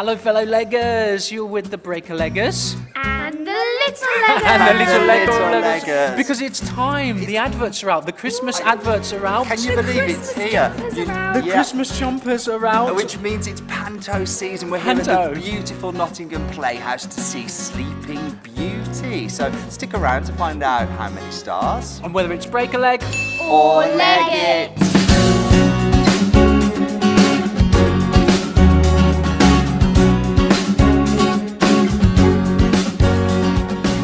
Hello, fellow leggers. You're with the breaker leggers. And the little leggers. And the little leggers. leggers. Because it's time. The adverts are out. The Christmas adverts are out. Can you believe it's here? The Christmas chompers are out. Which means it's Panto season. We're here at the beautiful Nottingham Playhouse to see Sleeping Beauty. So stick around to find out how many stars. And whether it's break a leg or leg it.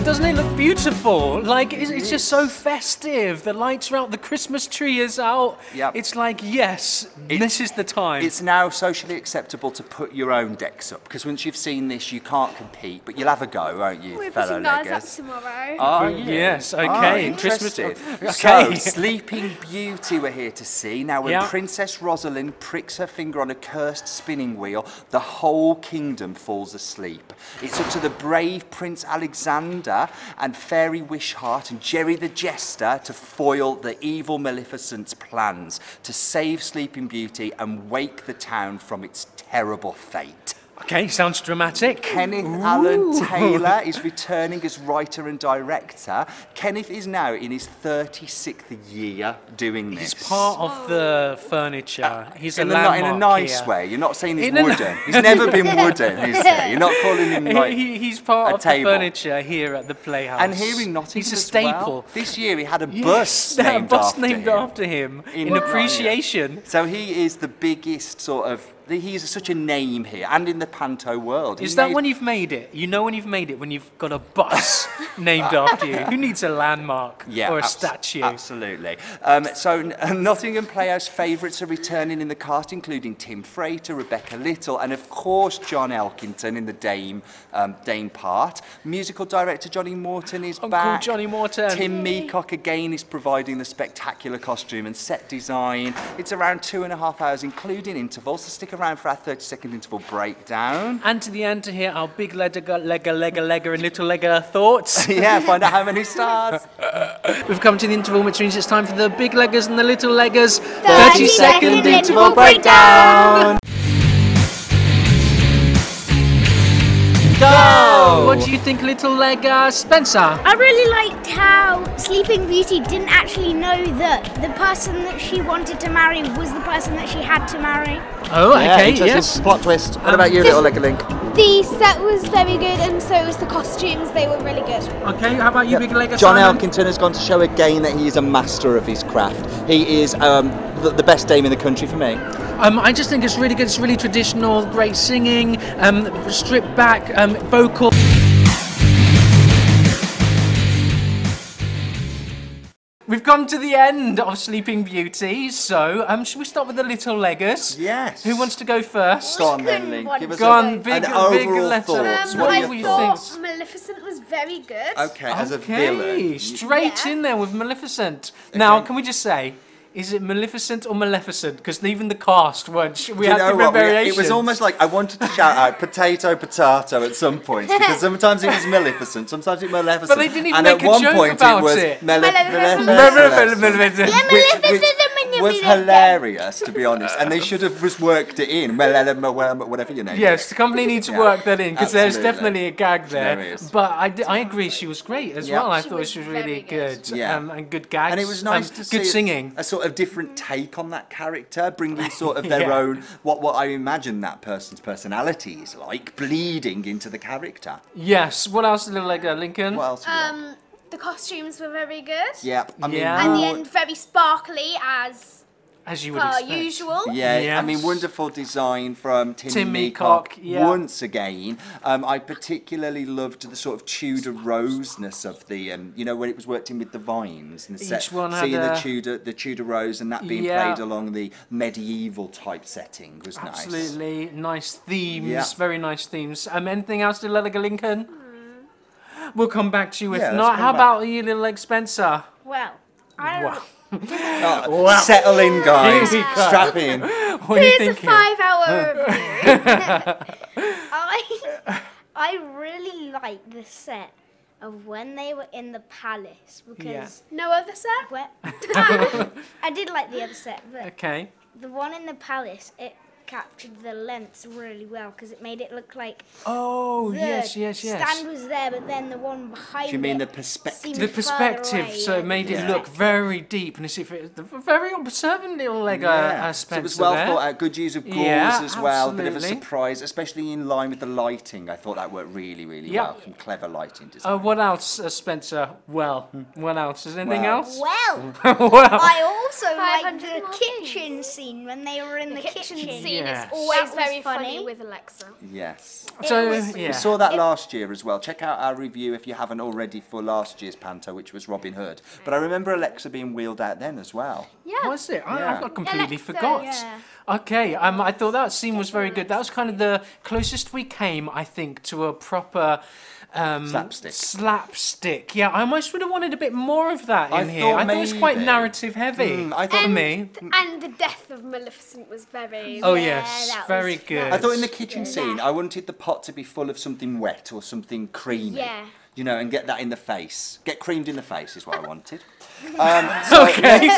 Doesn't it look beautiful? Like, it's just so festive. The lights are out, the Christmas tree is out. Yep. It's like, yes, this is the time. It's now socially acceptable to put your own decks up, because once you've seen this, you can't compete, but you'll have a go, won't you, We're fellow putting ours leggers? up tomorrow. Are you? Yes, okay. Interested. Okay. So, Sleeping Beauty we're here to see. Now, when Yeah. Princess Rosalind pricks her finger on a cursed spinning wheel, the whole kingdom falls asleep. It's up to the brave Prince Alexander and Fairy Wisheart and Jerry the Jester to foil the evil Maleficent's plans to save Sleeping Beauty and wake the town from its terrible fate. Okay, sounds dramatic. Kenneth Alan Taylor is returning as writer and director. Kenneth is now in his 36th year doing this. He's part of the furniture. He's in a landmark in a nice here. way. You're not saying he's In a wooden. He's never been wooden, is he? You're not calling him like He's part a of table. the furniture here at the Playhouse. And here in Nottingham he's a as staple. well. This year he had a Yes, bus named after him in appreciation. So he is the biggest sort of. He's such a name here and in the Panto world. Is that when you've made it? You know when you've made it, when you've got a bus named after you. Who needs a landmark or a statue? Absolutely. So Nottingham Playhouse favourites are returning in the cast, including Tim Frater, Rebecca Little, and of course John Elkington in the Dame part. Musical director Johnny Morton is back. Johnny Morton. Tim Meacock again is providing the spectacular costume and set design. It's around 2.5 hours, including intervals. So stick around for our 30-second interval breakdown. And to the end to hear our big legger and little legger thoughts. Yeah, find out how many stars. We've come to the interval, which means it's time for the big leggers and the little leggers. 30-second interval breakdown. Go! What do you think, little legger Spencer? I really liked how Sleeping Beauty didn't actually know that the person that she wanted to marry was the person that she had to marry. Oh, okay, yes. Plot twist. What about you, little legger Link? The set was very good, and so was the costumes. They were really good. Okay, how about you, big legger John Simon? Elkington has gone to show again that he is a master of his craft. He is the best dame in the country for me. I just think it's really good. It's really traditional, great singing, stripped back vocal. We've come to the end of Sleeping Beauty, so should we start with the little leggers? Yes. Who wants to go first? Go on then, Link. Give us Go on, an big overall letter. thoughts. What I do you thought think? Maleficent was very good. Okay, as a villain. Straight in there with Maleficent. Now, can we just say, is it Maleficent or Maleficent? Because even the cast weren't. We had different variations. It was almost like I wanted to shout out potato at some points, because sometimes it was Maleficent, sometimes it was Maleficent. But they didn't even and make at one a joke point about it was it. Maleficent. Which was hilarious, to be honest, and they should have just worked it in. Whatever your name is. Yes, the company needs to work that in, because there's Absolutely. definitely a gag there. There is. But I agree, she was great as well. I thought she was really good. Yeah. And good gags. And it was nice to see good singing. a sort of different take on that character, bringing sort of their own, what I imagine that person's personality is like, bleeding into the character. Yes. What else, little legger Lincoln? What else? Have you got? The costumes were very good. Yep. I mean, Yeah. And the end, very sparkly as you would expect. usual. Yeah, Yes. I mean, wonderful design from Tim Meacock, yeah. once again. I particularly loved the sort of Tudor roseness of the, when it was worked in with the vines and Each one had seeing a- the Tudor rose and that being played along the medieval type setting was nice. Absolutely nice themes. Yeah. Very nice themes. Anything else, little legger Lincoln? We'll come back to you if Yeah, let's not. come How back. about you, little leg Spencer? Well, I don't know. Wow. Settle in, guys. Here we go. Strap in. What are you Here's a thinking? 5-hour review. I really liked the set of when they were in the palace because No other set? I did like the other set, but Okay. the one in the palace, captured the lengths really well because it made it look like Oh, the yes. stand was there, but then the one behind Do you mean it the perspective? seemed The further perspective, away, so it made it Yeah. look very deep, and as if it was a very observant little Lego Yeah. Spencer So it was well there. thought out. Good use of gauze Yeah, as well. Bit of a absolutely. surprise, especially in line with the lighting. I thought that worked really, really Yeah. well. Some clever lighting design. What else, Spencer? Well, what else? Is there anything Well. else? Well, Well, I also liked 500 the more kitchen scene when they were in the kitchen. scene Yes. is always That was very funny. funny with Alexa. Yes. so We yeah. saw that last year as well. Check out our review if you haven't already for last year's Panto, which was Robin Hood. But I remember Alexa being wheeled out then as well. Yeah. Was it? Yeah. I completely Alexa, forgot. yeah. Okay, I thought that scene was very good. That was kind of the closest we came, I think, to a proper Slapstick. Slapstick. Yeah, I almost would have wanted a bit more of that I in here. thought I thought it was quite maybe. narrative heavy. I thought for me. And the death of Maleficent was very... Oh Yeah, yes, that very was good. I thought in the kitchen scene, I wanted the pot to be full of something wet or something creamy. Yeah. You know, and get that in the face. Get creamed in the face is what I wanted. Okay,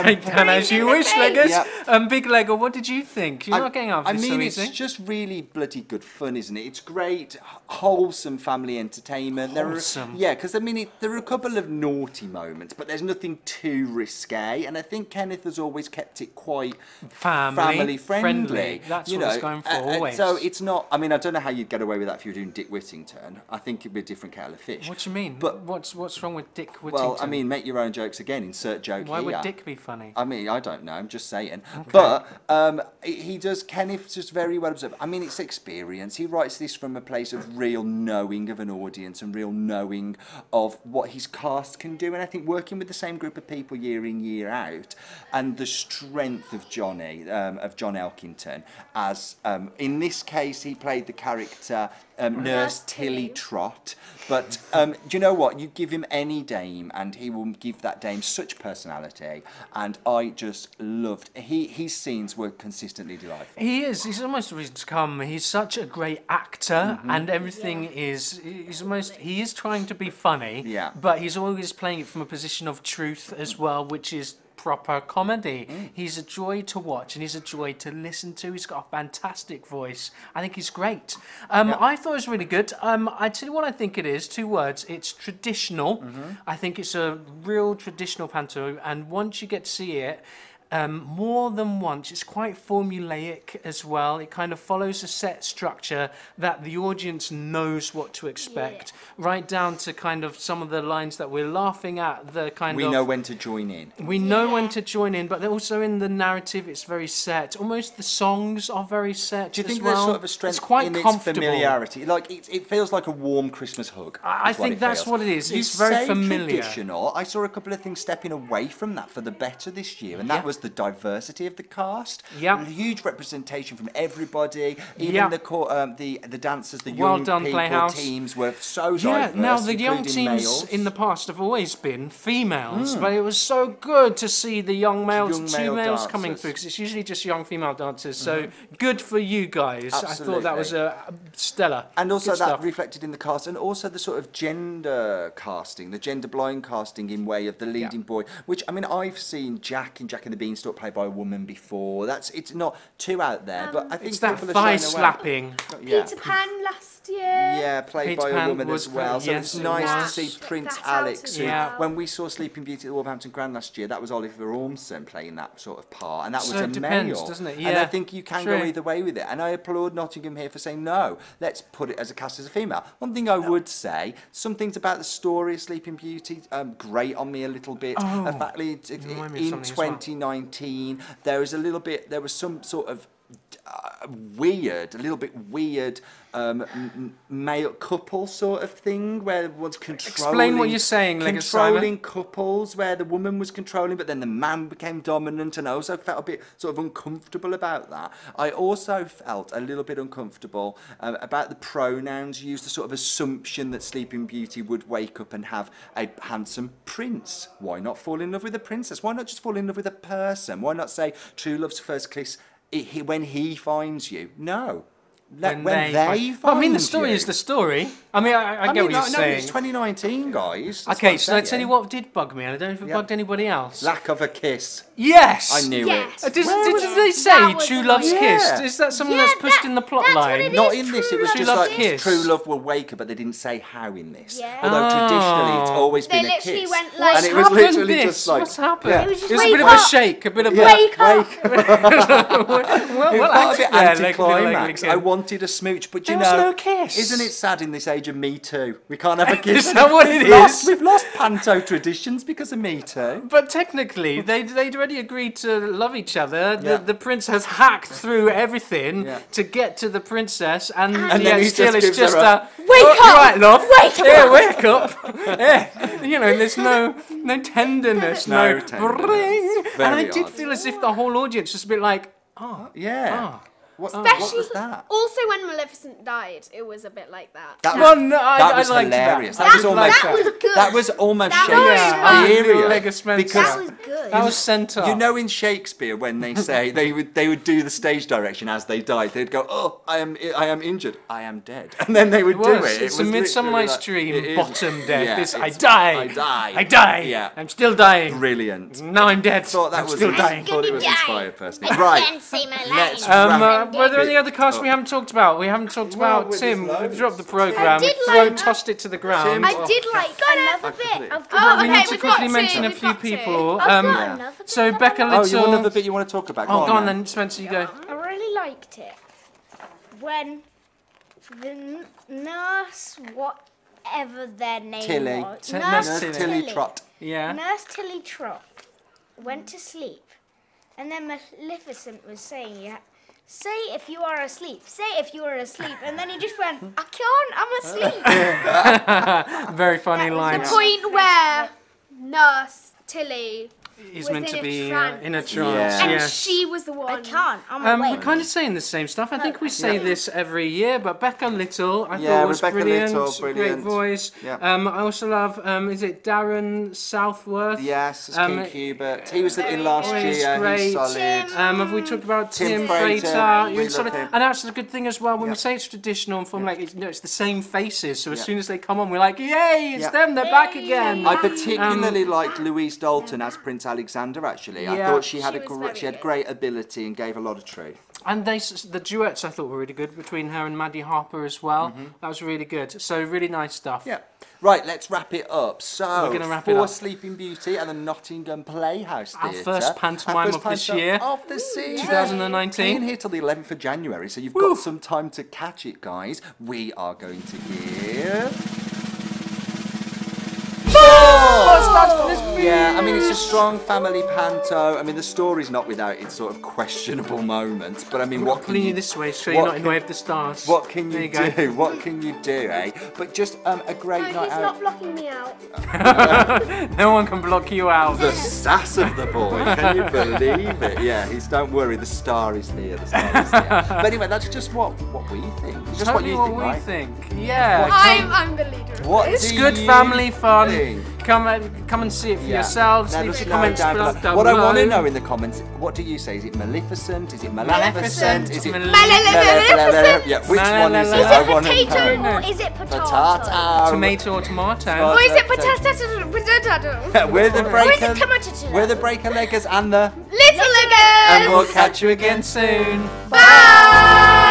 take that as you wish, Leggers. Yep. Big Lego, what did you think? You're not getting after I this mean, so it's easy. just really bloody good fun, isn't it? It's great, wholesome family entertainment. Wholesome. Yeah, because I mean, there are a couple of naughty moments, but there's nothing too risque. And I think Kenneth has always kept it quite Family friendly. friendly. That's what he's going for, always. So it's not. I mean, I don't know how you'd get away with that if you were doing Dick Whittington. I think it'd be a different kettle of fish. What do you mean? But what's wrong with Dick Whittington? well, I mean, make your own jokes again. Insert joke why here. would Dick be funny? I mean, I don't know. I'm just saying. But he does. Kenneth just very well observed. I mean, it's experience. He writes this from a place of real knowing of an audience and real knowing of what his cast can do. And I think working with the same group of people year in, year out, and the strength of Johnny, of John Elkington, as in this case, he played the character Nurse Tilly Trott. But do you know what? You give him any dame, and he will give that dame such personality. And I just loved. His scenes were consistently delightful. He is. He's almost a reason to come. He's such a great actor, Mm-hmm. and everything is. He's almost. He is trying to be funny. Yeah. But he's always playing it from a position of truth as well, which is proper comedy. He's a joy to watch, and he's a joy to listen to. He's got a fantastic voice. I think he's great. I thought it was really good. I tell you what I think it is. 2 words. It's traditional. I think it's a real traditional panto, and once you get to see it, more than once, it's quite formulaic as well. It kind of follows a set structure that the audience knows what to expect, right down to kind of some of the lines that we're laughing at. The kind We of know when to join in. we know when to join in, but also in the narrative, it's very set. Almost the songs are very set. Do you think as well. there's sort of a strength it's quite in its comfortable. familiarity? Like it feels like a warm Christmas hug. I is what think it that's feels. what it is. You It's very say familiar. Traditional. I saw a couple of things stepping away from that for the better this year, and that Yeah. was the diversity of the cast. Yeah. A huge representation from everybody. Even Yeah. the dancers, the Well young done, people Playhouse. teams were so Yeah, diverse. now the young including teams males. in the past have always been females, but it was so good to see the young males, Young 2 male males coming dancers. through, because it's usually just young female dancers. So good for you guys. I thought that was a stellar. And also Good that stuff. reflected in the cast, and also the sort of gender casting, the gender blind casting in way of the leading boy. Which I mean, I've seen Jack in Jack and the Beanstalk played by a woman before. It's not too out there, but I think It's that people are thigh showing away. slapping. Yeah. Peter Pan last year. Yeah, played Peter by Pan a woman was as well. played- So yes, it's it nice was. to see Prince That's out Alex. as Who, well. when we saw Sleeping Beauty at the Wolverhampton Grand last year, that was Oliver Ormston playing that sort of part, and that So was a it depends, male. doesn't it? And I Yeah, think you can true. go either way with it. And I applaud Nottingham here for saying no. Let's put it as a cast as a female. One thing I would say, some things about the story of Sleeping Beauty grate on me a little bit. Oh, Fact, remind me of in something as well. 2019, there was some sort of weird, a little bit weird male couple sort of thing where one's controlling. Explain what you're saying, Leggers Simon. Controlling couples where the woman was controlling, but then the man became dominant, and I also felt a bit sort of uncomfortable about that. I also felt a little bit uncomfortable about the pronouns used, the sort of assumption that Sleeping Beauty would wake up and have a handsome prince. Why not fall in love with a princess? Why not just fall in love with a person? Why not say true love's first kiss when he finds you? No. When they find Well, I mean, the story you. is the story. I mean, I get what you're saying. It's 2019, guys. That's Okay, what so I'm I tell you saying. what did bug me, and I don't know if it Yeah. bugged anybody else. Lack of a kiss. Yes. I knew Yes. it. Did That they say was True Love's Yeah. Kissed? Is that something that's pushed in the plot that's what line? it Not is, in this, True it was Love just Love like kiss. true love will wake her, but they didn't say how in this. Yeah. Although traditionally it's always They been a literally kiss. went like- and it was Happened literally this? just like... What's happened? Yeah. It was just It was a wake bit of a up. shake, a bit of Wake a... up. well, It felt a bit anticlimax. like, I wanted a smooch, but you There know... was no kiss. Isn't it sad in this age of Me Too? We can't have a kiss. Is that what it is? We've lost Panto traditions because of Me Too. But technically, they'd already agreed to love each other. Yeah. The prince has hacked through everything Yeah. to get to the princess, and then yet he still just it's gives just her a Wake "Oh, up! you right, love. Wake up! Yeah, wake up. Yeah, you know, there's no tenderness, No no, tenderness. bring. And I Very did odd. feel as if the whole audience was a bit like, Yeah. What Especially was that? Also, when Maleficent died, it was a bit like that. That well, no, I was liked hilarious. that. That was I almost liked That was good. That was almost That was Shakespearean. Leg of Spencer. Because That was good. That was sent up. you know in Shakespeare when they say they would do the stage direction as they died, they'd go, "Oh, I am injured, I am dead," and then they would do it. It's It a was Midsummer literally Night's like- Dream it is- bottom death. yeah, It's, I it's, die. I die. I die. Yeah. I'm still dying. Brilliant. Now I'm dead. Thought that I'm was still dying. thought it was Die. inspired personally. Right. Can't say my Let's lines. wrap Were there it any other casts up. we haven't talked about? We haven't talked Well, about with Tim. his We loads. dropped the programme. did Flo like- tossed it to the ground. Tim- I did like another bit of Oh, we okay, need to we've quickly got mention to, a we've few got to. people. I've got another bit So that Becca I Little. Oh, you want another bit you want to talk about? Oh, go on then. then, Spencer, you go. I really liked it when the nurse, whatever their name Tilly. was, Nurse Tilly Trott. Yeah. Nurse Tilly Trott went to sleep, and then Maleficent was saying, "Yeah, say if you are asleep. Say if you are asleep." And then he just went, "I can't. I'm asleep." Very funny line. The point where Nurse Tilly He's was meant in to a be trance. in a trance. Yeah. and Yes. she was the one. I can't. I'm We're awake. kind of saying the same stuff. I think we say this every year, but Becca Little, I Yeah, thought was Rebecca brilliant. Little, Great brilliant. voice. Yeah. I also love, is it Darren Southworth? Yes, it's King Hubert. He was in last Oh, he's year. great. He's solid. Have we talked about Tim Tim Frater, Frater? we You're love solid. him. And that's the good thing as well. When Yeah. we say it's traditional and from like it's the same faces. So as Yeah. soon as they come on, we're like, yay! It's Yeah. them. They're back again. I particularly liked Louise Dalton as Prince Alexander. Actually, I Yeah. thought she had She was very she had good. great ability and gave a lot of truth. And the duets I thought were really good between her and Maddie Harper as well. That was really good. So really nice stuff. Yeah. Right, let's wrap it up. So, We're gonna wrap it for up. Sleeping Beauty and the Nottingham Playhouse Our Theatre. first pantomime of this year. Of the season. 2019. Staying here till the 11th of January, so you've got some time to catch it, guys. We are going to give... Yeah, I mean, it's a strong family panto. I mean, the story's not without its sort of questionable moments, but I mean, what can Pulling you you... this way so what you're not in can- the way of the stars. What can There you go. do? What can you do, eh? But just a great No, night he's out. not blocking me out. No one can block you out. The sass of the boy, can you believe it? Yeah, don't worry, the star is here, the star is here. But anyway, that's just what we think. It's just Totally what you think, we right? think. Yeah. I'm the leader. of What It's do good you family fun. think? Come and see it for Yeah. yourselves. Let Leave us your know comments down below. below. What I want to know in the comments, what do you say? Is it Maleficent? Is it Maleficent? Is it Maleficent. Yeah, which one is it? Is it I want to Potato know. or is it potato? Potato. Tomato or tomato. Oh, Or is it Potato. potato? We're the Or is it breaker. tomato? We're the breaker leggers and the. Little leggers. And we'll catch you again soon. Bye.